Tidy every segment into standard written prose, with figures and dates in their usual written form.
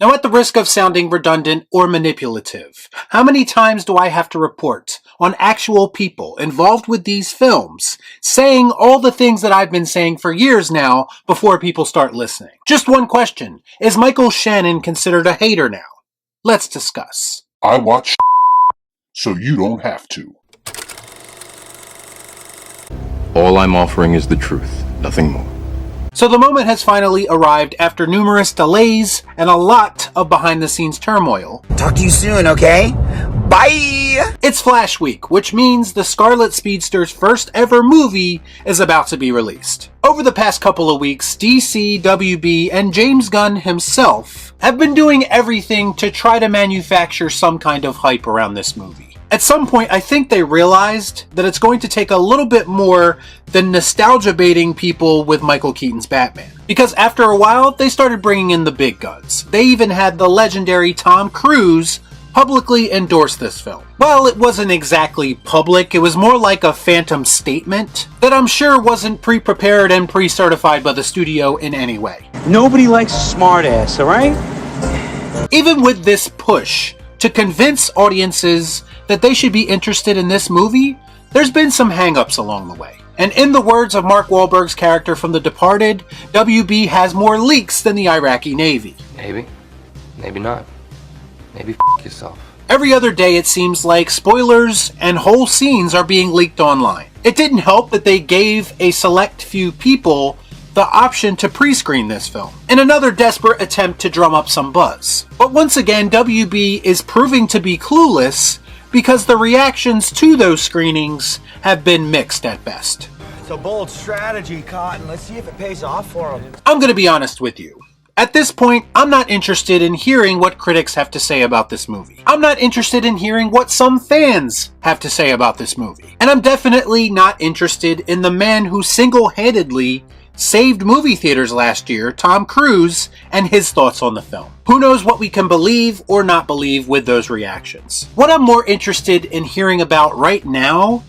Now, at the risk of sounding redundant or manipulative, how many times do I have to report on actual people involved with these films saying all the things that I've been saying for years now before people start listening? Just one question. Is Michael Shannon considered a hater now? Let's discuss. I watch so you don't have to. All I'm offering is the truth, nothing more. So the moment has finally arrived after numerous delays and a lot of behind-the-scenes turmoil. Talk to you soon, okay? Bye! It's Flash Week, which means the Scarlet Speedster's first ever movie is about to be released. Over the past couple of weeks, DC, WB, and James Gunn himself have been doing everything to try to manufacture some kind of hype around this movie. At some point, I think they realized that it's going to take a little bit more than nostalgia baiting people with Michael Keaton's Batman. Because after a while, they started bringing in the big guns. They even had the legendary Tom Cruise publicly endorse this film. Well, it wasn't exactly public, it was more like a phantom statement that I'm sure wasn't pre-prepared and pre-certified by the studio in any way. Nobody likes a smartass, alright? Even with this push to convince audiences that they should be interested in this movie, there's been some hang-ups along the way. And in the words of Mark Wahlberg's character from The Departed, WB has more leaks than the Iraqi Navy. Maybe. Maybe not. Maybe yourself. Every other day it seems like spoilers and whole scenes are being leaked online. It didn't help that they gave a select few people the option to pre-screen this film, in another desperate attempt to drum up some buzz. But once again, WB is proving to be clueless because the reactions to those screenings have been mixed at best. It's a bold strategy, Cotton. Let's see if it pays off for them. I'm gonna be honest with you. At this point, I'm not interested in hearing what critics have to say about this movie. I'm not interested in hearing what some fans have to say about this movie. And I'm definitely not interested in the man who single-handedly saved movie theaters last year, Tom Cruise, and his thoughts on the film. Who knows what we can believe or not believe with those reactions. What I'm more interested in hearing about right now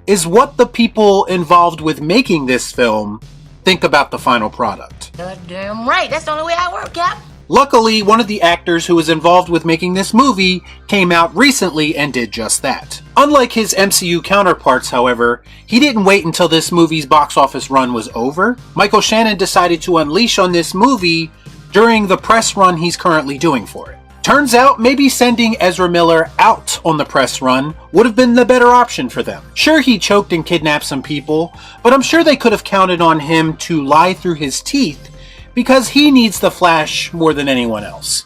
is what the people involved with making this film think about the final product. Goddamn right, that's the only way I work, Cap. Luckily, one of the actors who was involved with making this movie came out recently and did just that. Unlike his MCU counterparts, however, he didn't wait until this movie's box office run was over. Michael Shannon decided to unleash on this movie during the press run he's currently doing for it. Turns out, maybe sending Ezra Miller out on the press run would have been the better option for them. Sure, he choked and kidnapped some people, but I'm sure they could have counted on him to lie through his teeth because he needs the Flash more than anyone else.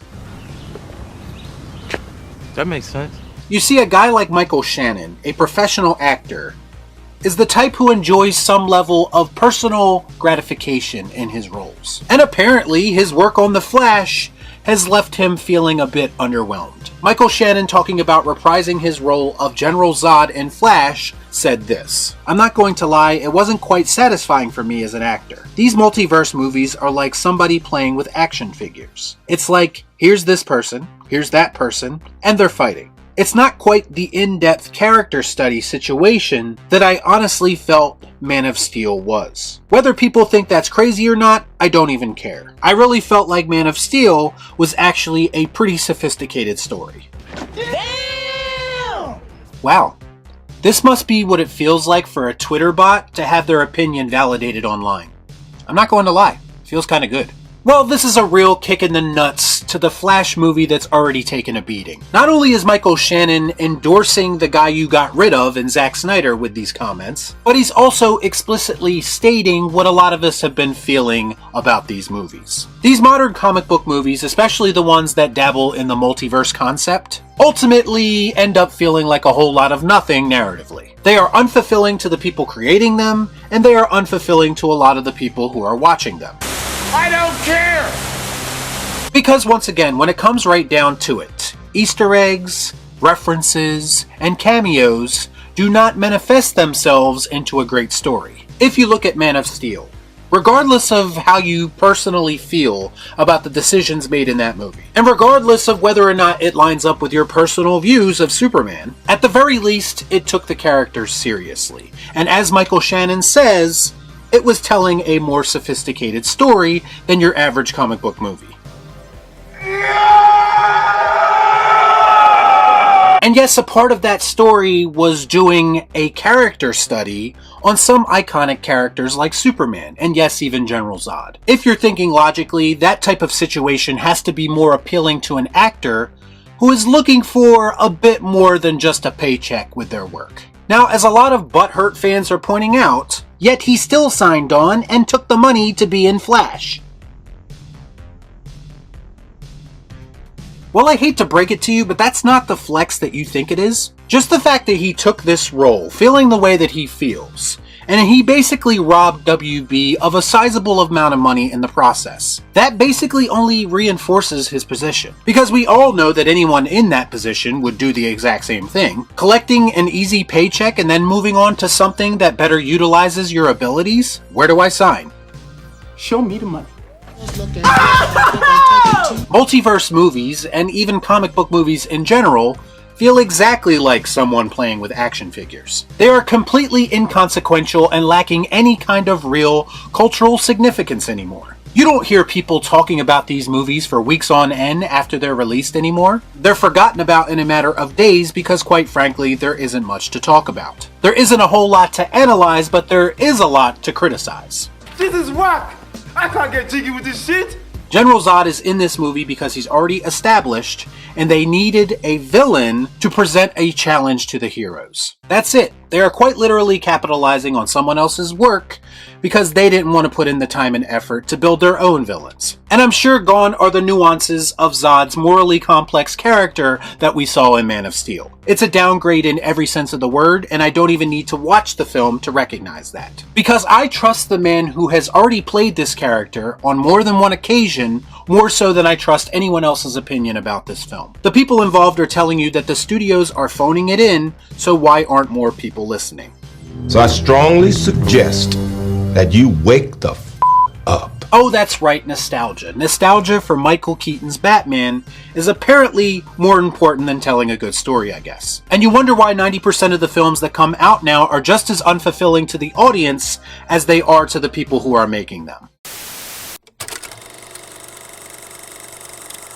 That makes sense. You see, a guy like Michael Shannon, a professional actor, is the type who enjoys some level of personal gratification in his roles. And apparently, his work on The Flash has left him feeling a bit underwhelmed. Michael Shannon, talking about reprising his role of General Zod in Flash, said this: "I'm not going to lie, it wasn't quite satisfying for me as an actor. These multiverse movies are like somebody playing with action figures. It's like, here's this person, here's that person, and they're fighting. It's not quite the in-depth character study situation that I honestly felt Man of Steel was. Whether people think that's crazy or not, I don't even care. I really felt like Man of Steel was actually a pretty sophisticated story." Damn! Wow. This must be what it feels like for a Twitter bot to have their opinion validated online. I'm not going to lie, it feels kind of good. Well, this is a real kick in the nuts to the Flash movie that's already taken a beating. Not only is Michael Shannon endorsing the guy you got rid of in Zack Snyder with these comments, but he's also explicitly stating what a lot of us have been feeling about these movies. These modern comic book movies, especially the ones that dabble in the multiverse concept, ultimately end up feeling like a whole lot of nothing narratively. They are unfulfilling to the people creating them, and they are unfulfilling to a lot of the people who are watching them. I don't care! Because once again, when it comes right down to it, Easter eggs, references, and cameos do not manifest themselves into a great story. If you look at Man of Steel, regardless of how you personally feel about the decisions made in that movie, and regardless of whether or not it lines up with your personal views of Superman, at the very least, it took the characters seriously. And as Michael Shannon says, it was telling a more sophisticated story than your average comic book movie. Yeah! And yes, a part of that story was doing a character study on some iconic characters like Superman, and yes, even General Zod. If you're thinking logically, that type of situation has to be more appealing to an actor who is looking for a bit more than just a paycheck with their work. Now, as a lot of butthurt fans are pointing out, yet he still signed on and took the money to be in Flash. Well, I hate to break it to you, but that's not the flex that you think it is. Just the fact that he took this role, feeling the way that he feels, and he basically robbed WB of a sizable amount of money in the process. That basically only reinforces his position. Because we all know that anyone in that position would do the exact same thing. Collecting an easy paycheck and then moving on to something that better utilizes your abilities? Where do I sign? Show me the money. Multiverse movies, and even comic book movies in general, feel exactly like someone playing with action figures. They are completely inconsequential and lacking any kind of real cultural significance anymore. You don't hear people talking about these movies for weeks on end after they're released anymore. They're forgotten about in a matter of days because, quite frankly, there isn't much to talk about. There isn't a whole lot to analyze, but there is a lot to criticize. This is whack! I can't get jiggy with this shit! General Zod is in this movie because he's already established, and they needed a villain to present a challenge to the heroes. That's it. They are quite literally capitalizing on someone else's work because they didn't want to put in the time and effort to build their own villains. And I'm sure gone are the nuances of Zod's morally complex character that we saw in Man of Steel. It's a downgrade in every sense of the word, and I don't even need to watch the film to recognize that. Because I trust the man who has already played this character on more than one occasion, more so than I trust anyone else's opinion about this film. The people involved are telling you that the studios are phoning it in, so why aren't more people listening? So I strongly suggest that you wake the f*** up. Oh, that's right, nostalgia. Nostalgia for Michael Keaton's Batman is apparently more important than telling a good story, I guess. And you wonder why 90% of the films that come out now are just as unfulfilling to the audience as they are to the people who are making them.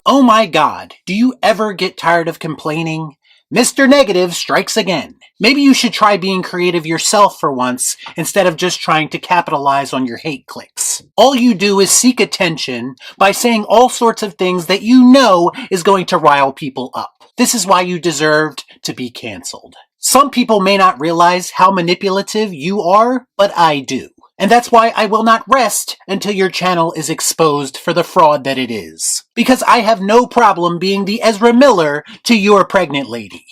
Oh my god, do you ever get tired of complaining? Mr. Negative strikes again. Maybe you should try being creative yourself for once, instead of just trying to capitalize on your hate clicks. All you do is seek attention by saying all sorts of things that you know is going to rile people up. This is why you deserved to be cancelled. Some people may not realize how manipulative you are, but I do. And that's why I will not rest until your channel is exposed for the fraud that it is. Because I have no problem being the Ezra Miller to your pregnant lady.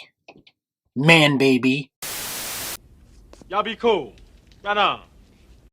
Man, baby. Y'all be cool. Right on.